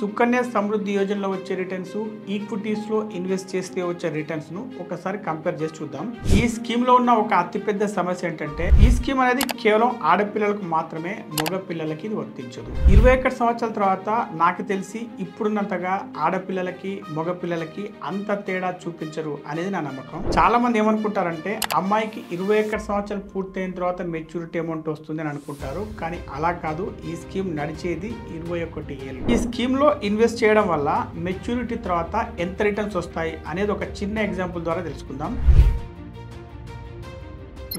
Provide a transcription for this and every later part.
సుకన్య సమృద్ధి యోజనలో వచ్చే returns, equities లో ఇన్వెస్ట్ చేస్తే వచ్చే రిటర్న్స్ ను ఒకసారి కంపేర్ చేసి చూద్దాం. ఈ స్కీమ్ లో ఉన్న ఒక అతిపెద్ద సమస్య ఏంటంటే ఈ స్కీమ్ అనేది కేవలం ఆడపిల్లలకు మాత్రమే, మగ పిల్లలకి ఇది వర్తించదు. 21 సంవత్సరాల తర్వాత నాకు తెలిసి ఇప్పుడున్నంతగా ఆడపిల్లలకి మగ పిల్లలకి అంత తేడా చూపించరు అనేది నా నమ్మకం. చాలా మంది ఏమనుకుంటారంటే అమ్మాయికి 21 సంవత్సరాలు పూర్తయిన తర్వాత మెచ్యూరిటీ అమౌంట్ వస్తుంది అని అనుకుంటారు. కానీ అలా కాదు. ఈ స్కీమ్ నడిచేది 21 ఏళ్ళు. ఈ స్కీమ్ లో ఇన్వెస్ట్ చేయడం వల్ల మెచ్యూరిటీ తర్వాత ఎంత రిటర్న్స్ వస్తాయి అనేది ఒక చిన్న ఎగ్జాంపుల్ ద్వారా తెలుసుకుందాం.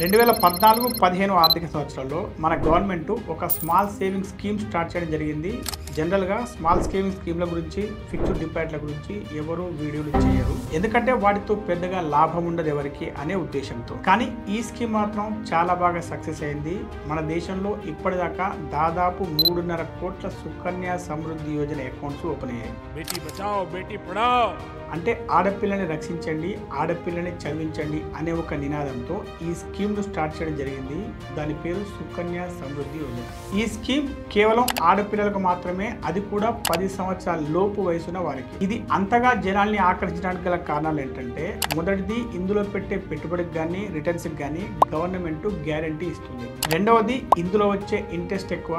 2014-15 ఆర్థిక సంవత్సరంలో మన గవర్నమెంట్ ఒక స్మాల్ సేవింగ్ స్కీమ్ స్టార్ట్ చేయడం జరిగింది. జనరల్గా స్మాల్ సేవింగ్ స్కీమ్ల గురించి, ఫిక్స్డ్ డిపాజిట్ల గురించి ఎవరు వీడియోలు చేయరు, ఎందుకంటే వాటితో పెద్దగా లాభం ఉండదు ఎవరికి అనే ఉద్దేశంతో. కానీ ఈ స్కీమ్ మాత్రం చాలా బాగా సక్సెస్ అయింది. మన దేశంలో ఇప్పటిదాకా దాదాపు 3.5 కోట్ల సుకన్య సమృద్ధి యోజన అకౌంట్స్ ఓపెన్ అయ్యాయి. బేటీ బచావో బేటీ పడావో అంటే ఆడపిల్లని రక్షించండి, ఆడపిల్లని చదివించండి అనే ఒక నినాదంతో ఈ స్కీమ్ ను స్టార్ట్ చేయడం జరిగింది. దాని పేరు సుకన్య సమృద్ధి యోజన. ఈ స్కీమ్ కేవలం ఆడపిల్లలకు మాత్రమే, అది కూడా 10 సంవత్సరాల లోపు వయసున్న వారికి. ఇది అంతగా జనాల్ని ఆకర్షించడానికి గల కారణాలు ఏంటంటే, మొదటిది ఇందులో పెట్టే పెట్టుబడికి కానీ రిటర్న్స్ కి కానీ గవర్నమెంట్ గ్యారంటీ ఇస్తుంది. రెండవది ఇందులో వచ్చే ఇంట్రెస్ట్ ఎక్కువ.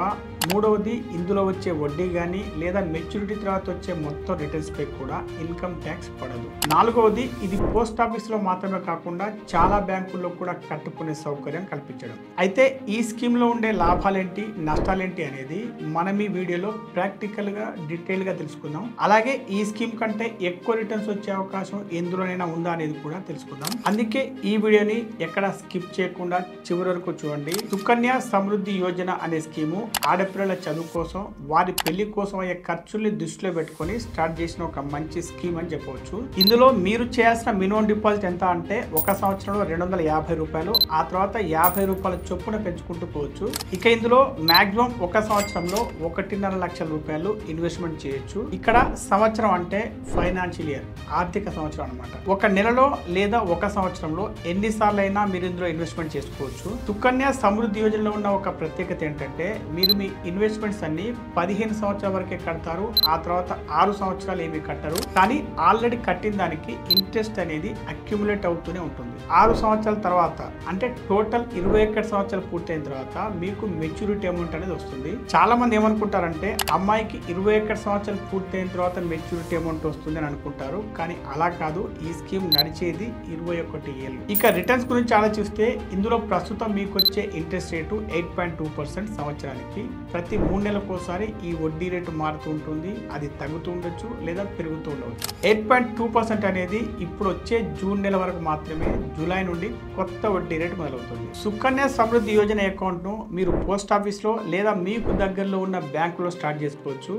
మూడవది ఇందులో వచ్చే వడ్డీ కానీ లేదా మెచ్యూరిటీ తర్వాత వచ్చే మొత్తం రిటర్న్స్ పై కూడా ఇన్కమ్ ట్యాక్స్ పడదు. నాలుగవది ఇది పోస్ట్ ఆఫీస్ లో మాత్రమే కాకుండా చాలా బ్యాంకుల్లో కూడా కట్టుకునే సౌకర్యం కల్పించడం. అయితే ఈ స్కీమ్ లో ఉండే లాభాలేంటి, నష్టాలేంటి అనేది మనం ఈ వీడియోలో ప్రాక్టికల్ గా డీటెయిల్ గా తెలుసుకుందాం. అలాగే ఈ స్కీమ్ కంటే ఎక్కువ రిటర్న్స్ వచ్చే అవకాశం ఎందులోనైనా ఉందా అనేది కూడా తెలుసుకుందాం. అందుకే ఈ వీడియోని ఎక్కడ స్కిప్ చేయకుండా చివరి వరకు చూడండి. సుకన్య సమృద్ధి యోజన అనే స్కీము ఆడపిల్లల చదువు కోసం, వారి పెళ్లి కోసం అయ్యే ఖర్చుల్ని దృష్టిలో పెట్టుకొని స్టార్ట్ చేసిన ఒక మంచి స్కీమ్ అని చెప్పవచ్చు. ఇందులో మీరు చేయాల్సిన మినిమం డిపాజిట్ ఎంత అంటే ఒక సంవత్సరంలో 250 రూపాయలు, ఆ తర్వాత 50 రూపాయల చొప్పున పెంచుకుంటూ పోవచ్చు. ఇక ఇందులో మాక్సిమం ఒక సంవత్సరంలో 1.5 లక్షల రూపాయలు ఇన్వెస్ట్మెంట్ చేయొచ్చు. ఇక్కడ సంవత్సరం అంటే ఫైనాన్షియల్ ఇయర్, ఆర్థిక సంవత్సరం అనమాట. ఒక నెలలో లేదా ఒక సంవత్సరంలో ఎన్నిసార్లు అయినా మీరు ఇందులో ఇన్వెస్ట్మెంట్ చేసుకోవచ్చు. సుకన్య సమృద్ధి యోజనలో ఉన్న ఒక ప్రత్యేకత ఏంటంటే మీరు మీ ఇన్వెస్ట్మెంట్స్ అన్ని 15 సంవత్సరాల వరకే కడతారు. ఆ తర్వాత 6 సంవత్సరాలు ఏమీ కట్టరు. కానీ ఆల్రెడీ కట్టిన దానికి ఇంట్రెస్ట్ అనేది అక్యుములేట్ అవుతూనే ఉంటుంది. 6 సంవత్సరాల తర్వాత అంటే టోటల్ 21 సంవత్సరాలు పూర్తయిన తర్వాత మీకు మెచ్యూరిటీ అమౌంట్ అనేది వస్తుంది. చాలా మంది ఏమనుకుంటారంటే అమ్మాయికి 21 సంవత్సరాలు పూర్తయిన తర్వాత మెచ్యూరిటీ అమౌంట్ వస్తుంది అని అనుకుంటారు. కానీ అలా కాదు. ఈ స్కీమ్ నడిచేది 21 ఏళ్ళు. ఇక రిటర్న్స్ గురించి ఆలోచిస్తే ఇందులో ప్రస్తుతం మీకు వచ్చే ఇంట్రెస్ట్ రేటు 8.2% సంవత్సరానికి. ప్రతి 3 నెలలకోసారి ఈ వడ్డీ రేటు మారుతూ ఉంటుంది. అది తగ్గుతూ ఉండొచ్చు లేదా పెరుగుతూ ఉండవచ్చు. 8.2% అనేది ఇప్పుడు వచ్చే జూన్ నెల వరకు మాత్రమే. జూలై నుండి కొత్త వడ్డీ రేటు మొదలవుతుంది. సుకన్య సమృద్ధి యోజన అకౌంట్ ను మీరు పోస్ట్ ఆఫీస్ లో లేదా మీకు దగ్గరలో ఉన్న బ్యాంకులో స్టార్ట్ చేసుకోవచ్చు.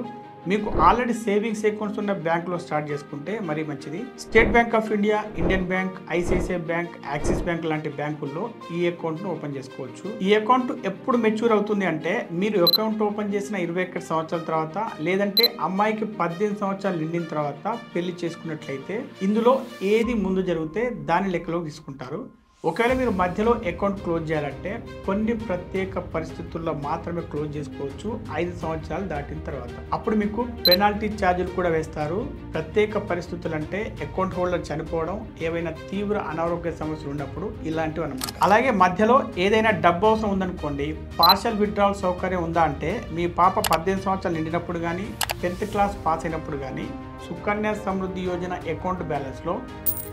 మీకు ఆల్రెడీ సేవింగ్స్ అకౌంట్స్ ఉన్న బ్యాంకులో స్టార్ట్ చేసుకుంటే మరీ మంచిది. State bank of India, Indian bank, ICICI bank, axis bank లాంటి బ్యాంకుల్లో ఈ అకౌంట్ ను ఓపెన్ చేసుకోవచ్చు. ఈ అకౌంట్ ఎప్పుడు మెచ్యూర్ అవుతుంది అంటే మీరు అకౌంట్ ఓపెన్ చేసిన 21 సంవత్సరాల తర్వాత, లేదంటే అమ్మాయికి 18 సంవత్సరాలు నిండిన తర్వాత పెళ్లి చేసుకున్నట్లయితే ఇందులో ఏది ముందు జరిగితే దాని లెక్కలోకి తీసుకుంటారు. ఒకవేళ మీరు మధ్యలో అకౌంట్ క్లోజ్ చేయాలంటే కొన్ని ప్రత్యేక పరిస్థితుల్లో మాత్రమే క్లోజ్ చేసుకోవచ్చు 5 సంవత్సరాలు దాటిన తర్వాత. అప్పుడు మీకు పెనాల్టీ ఛార్జీలు కూడా వేస్తారు. ప్రత్యేక పరిస్థితులు అంటే అకౌంట్ హోల్డర్ చనిపోవడం, ఏవైనా తీవ్ర అనారోగ్య సమస్యలు ఉన్నప్పుడు ఇలాంటివి అన్నమాట. అలాగే మధ్యలో ఏదైనా డబ్బు అవసరం ఉందనుకోండి, పార్షల్ విత్డ్రావల్ సౌకర్యం ఉందా అంటే మీ పాప 18 సంవత్సరాలు నిండినప్పుడు కానీ 10th క్లాస్ పాస్ అయినప్పుడు కానీ సుకన్య సమృద్ధి యోజన అకౌంట్ బ్యాలెన్స్ లో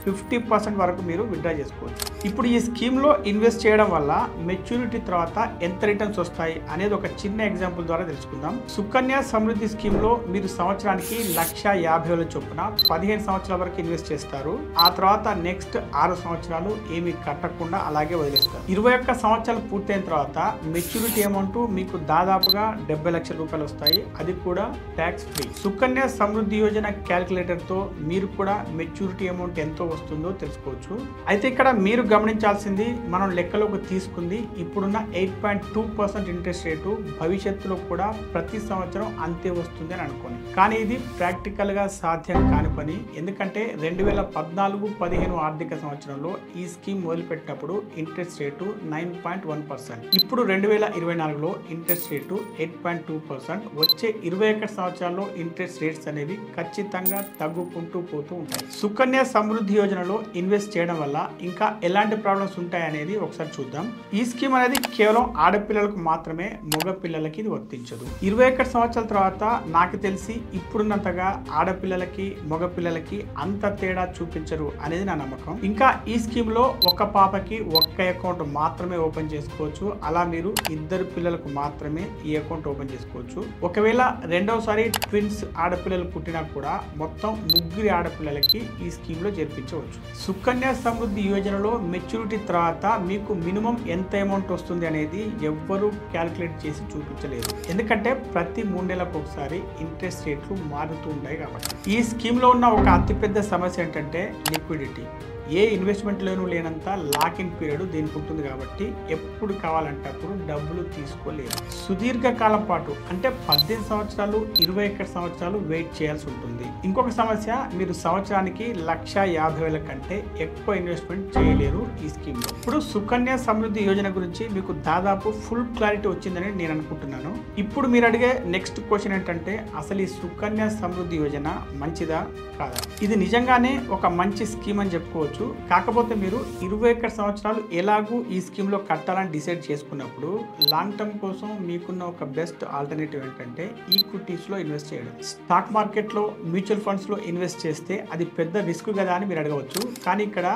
50% వరకు మీరు విత్డ్రా చేసుకోవచ్చు. ఇప్పుడు ఈ స్కీమ్ లో ఇన్వెస్ట్ చేయడం వల్ల మెచ్యూరిటీ తర్వాత ఎంత రిటర్న్స్ వస్తాయి అనేది ఒక చిన్న ఎగ్జాంపుల్ ద్వారా తెలుసుకుందాం. సుకన్య సమృద్ధి స్కీమ్ లో మీరు సంవత్సరానికి 1,50,000 చొప్పున 15 సంవత్సరాల వరకు ఇన్వెస్ట్ చేస్తారు. ఆ తర్వాత నెక్స్ట్ 6 సంవత్సరాలు ఏమీ కట్టకుండా అలాగే వదిలేస్తారు. 21 సంవత్సరాలు పూర్తయిన తర్వాత మెచ్యూరిటీ అమౌంట్ మీకు దాదాపుగా 70 లక్షల రూపాయలు వస్తాయి. అది కూడా tax free. Sukanya Samriddhi Yojana calculator తో మీరు కూడా మెచ్యూరిటీ అమౌంట్ ఎంతో వస్తుందో తెలుసుకోవచ్చు. అయితే ఇక్కడ మీరు గమనించాల్సింది, మనం లెక్కలోకి తీసుకుంది ఇప్పుడున్న 8.2% ఇంట్రెస్ట్ రేటు భవిష్యత్తులో కూడా ప్రతి సంవత్సరం అంతే వస్తుంది అని అనుకోండి. కానీ ఇది ప్రాక్టికల్గా సాధ్యం కాని పని. ఎందుకంటే 2014-15 ఆర్థిక సంవత్సరంలో ఈ స్కీమ్ మొదలుపెట్టినప్పుడు ఇంట్రెస్ట్ రేటు 9.1%. ఇప్పుడు 2024లో ఇంట్రెస్ట్ రేటు 8.2%. వచ్చే 21 సంవత్సరాల్లో ఇంట్రెస్ట్ రేట్స్ అనేవి ఖచ్చితంగా తగ్గుకుంటూ పోతూ ఉంటాయి. సుకన్య సమృద్ధి యోజనలో ఇన్వెస్ట్ చేయడం వల్ల ఇంకా ఎలాంటి ప్రాబ్లమ్స్ ఉంటాయి అనేది ఒకసారి చూద్దాం. ఈ స్కీమ్ అనేది కేవలం ఆడపిల్లలకు మాత్రమే, మగ పిల్లలకి ఇది వర్తించదు. 21 సంవత్సరాల తర్వాత నాకు తెలిసి ఇప్పుడున్నంతగా ఆడపిల్లలకి మగ పిల్లలకి అంత తేడా చూపించరు అనేది నా నమ్మకం. ఇంకా ఈ స్కీమ్ లో ఒక పాపకి ఒక్క అకౌంట్ మాత్రమే ఓపెన్ చేసుకోవచ్చు. అలా మీరు ఇద్దరు పిల్లలకు మాత్రమే ఈ అకౌంట్ ఓపెన్ చేసుకోవచ్చు. ఒకవేళ రెండవసారి ట్విన్స్ ఆడపిల్లలు పుట్టినా కూడా మొత్తం 3 ఆడపిల్లలకి ఈ స్కీమ్ లో చేర్పించవచ్చు. సుకన్య సమృద్ధి యోజనలో మెచ్యూరిటీ తర్వాత మీకు మినిమం ఎంత అమౌంట్ వస్తుంది అనేది ఎవ్వరూ క్యాలిక్యులేట్ చేసి చూపించలేదు. ఎందుకంటే ప్రతి 3 నెలలకు ఒకసారి ఇంట్రెస్ట్ రేట్లు మారుతూ ఉంటాయి కాబట్టి. ఈ స్కీమ్ లో ఉన్న ఒక అతిపెద్ద సమస్య ఏంటంటే లిక్విడిటీ. ఏ ఇన్వెస్ట్మెంట్లోనూ లేనంత లాక్ ఇన్ పీరియడ్ దీనికి ఉంటుంది కాబట్టి ఎప్పుడు కావాలంటే అప్పుడు డబ్బులు తీసుకోలేదు. సుదీర్ఘ కాలం పాటు అంటే 18 సంవత్సరాలు 21 సంవత్సరాలు వెయిట్ చేయాల్సి ఉంటుంది. ఇంకొక సమస్య, మీరు సంవత్సరానికి 1,50,000 కంటే ఎక్కువ ఇన్వెస్ట్మెంట్ చేయలేరు ఈ స్కీమ్ లో. ఇప్పుడు సుకన్య సమృద్ధి యోజన గురించి మీకు దాదాపు ఫుల్ క్లారిటీ వచ్చిందని నేను అనుకుంటున్నాను. ఇప్పుడు మీరు అడిగే నెక్స్ట్ క్వశ్చన్ ఏంటంటే, అసలు ఈ సుకన్య సమృద్ధి యోజన మంచిదా కాదా? ఇది నిజంగానే ఒక మంచి స్కీమ్ అని చెప్పుకోవచ్చు. కాకపోతే మీరు 21 సంవత్సరాలు ఎలాగూ ఈ స్కీమ్ లో కట్టాలని డిసైడ్ చేసుకున్నప్పుడు లాంగ్ టర్మ్ కోసం మీకున్న ఒక బెస్ట్ ఆల్టర్నేటివ్ ఏంటంటే ఈక్విటీస్ లో ఇన్వెస్ట్ చేయడం. స్టాక్ మార్కెట్ లో, మ్యూచువల్ ఫండ్స్ లో ఇన్వెస్ట్ చేస్తే అది పెద్ద రిస్క్ కదా అని మీరు అడగవచ్చు. కానీ ఇక్కడ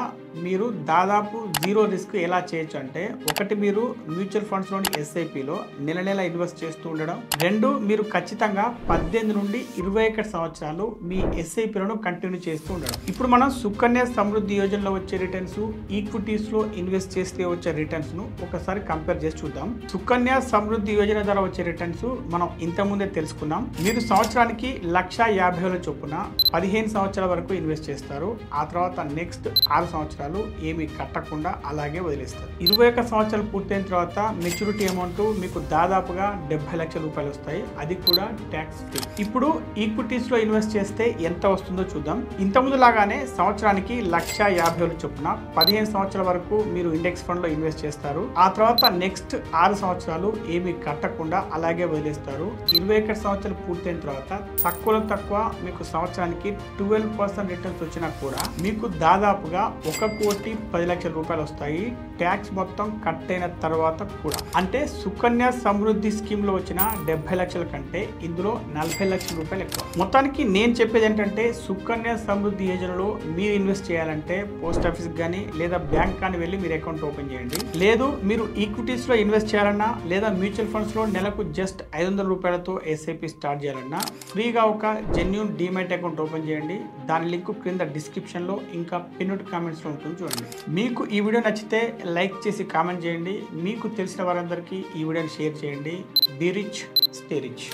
మీరు దాదాపు 0 రిస్క్ ఎలా చేయొచ్చు అంటే, ఒకటి, మీరు మ్యూచువల్ ఫండ్స్ లోని ఎస్ఐపిలో నెల ఇన్వెస్ట్ చేస్తూ ఉండడం. 2, మీరు ఖచ్చితంగా 18 నుండి 21 సంవత్సరాలు మీ ఎస్ఐపిలను కంటిన్యూ చేస్తూ ఉండడం. ఇప్పుడు మనం సుకన్య సమృద్ధి యోజనలో వచ్చే రిటర్న్స్, ఈక్విటీస్ లో ఇన్వెస్ట్ చేస్తే వచ్చే రిటర్న్స్ ను ఒకసారి కంపేర్ చేసి చూద్దాం. సుకన్య సమృద్ధి యోజన ద్వారా వచ్చే రిటర్న్స్ మనం ఇంతకుముందే తెలుసుకున్నాం. మీరు సంవత్సరానికి 1,50,000 చొప్పున 15 సంవత్సరాల వరకు ఇన్వెస్ట్ చేస్తారు. ఆ తర్వాత నెక్స్ట్ 6 సంవత్సరాలు ఏమి కట్టకుండా అలాగే వదిలేస్తారు. 21 సంవత్సరాలు పూర్తయిన తర్వాత మెచ్యూరిటీ అమౌంట్ మీకు దాదాపుగా 70 లక్షల రూపాయలు వస్తాయి. అది కూడా ట్యాక్స్ ఫ్రీ. ఇప్పుడు ఈక్విటీస్ లో ఇన్వెస్ట్ చేస్తే ఎంత వస్తుందో చూద్దాం. ఇంతకుముందు లాగానే సంవత్సరానికి 1,50,000 చొప్పున 15 సంవత్సరాల వరకు మీరు ఇండెక్స్ ఫండ్ లో ఇన్వెస్ట్ చేస్తారు. ఆ తర్వాత నెక్స్ట్ 6 సంవత్సరాలు ఏమి కట్టకుండా అలాగే వదిలేస్తారు. 21 సంవత్సరాలు పూర్తయిన తర్వాత తక్కువలో తక్కువ మీకు సంవత్సరానికి 12% రిటర్న్స్ వచ్చినా కూడా మీకు దాదాపుగా 1,10,00,000 రూపాయలు వస్తాయి. ట్యాక్స్ మొత్తం కట్ అయిన తర్వాత కూడా. అంటే సుకన్య సమృద్ధి స్కీమ్ లో వచ్చిన 70 లక్షల కంటే ఇందులో 40 లక్షల రూపాయలు ఎక్కువ. మొత్తానికి నేను చెప్పేది ఏంటంటే, సుకన్య సమృద్ధి యోజనలో మీరు ఇన్వెస్ట్ చేయాలంటే పోస్ట్ ఆఫీస్ కానీ లేదా బ్యాంక్ కానీ వెళ్ళి మీరు అకౌంట్ ఓపెన్ చేయండి. లేదు మీరు ఈక్విటీస్ లో ఇన్వెస్ట్ చేయాలన్నా లేదా మ్యూచువల్ ఫండ్స్ లో నెలకు జస్ట్ 500 రూపాయలతో ఎస్ఐపి స్టార్ట్ చేయాలన్నా ఫ్రీగా ఒక జెన్యూన్ డీమ్యాట్ అకౌంట్ ఓపెన్ చేయండి. దాని లింక్ క్రింద డిస్క్రిప్షన్ లో ఇంకా పిన్నుడ్ కామెంట్స్ లో ఉంటుంది, చూడండి. మీకు ఈ వీడియో నచ్చితే లైక్ చేసి కామెంట్ చేయండి. మీకు తెలిసిన వారందరికీ ఈ వీడియోని షేర్ చేయండి. Be rich, stay rich.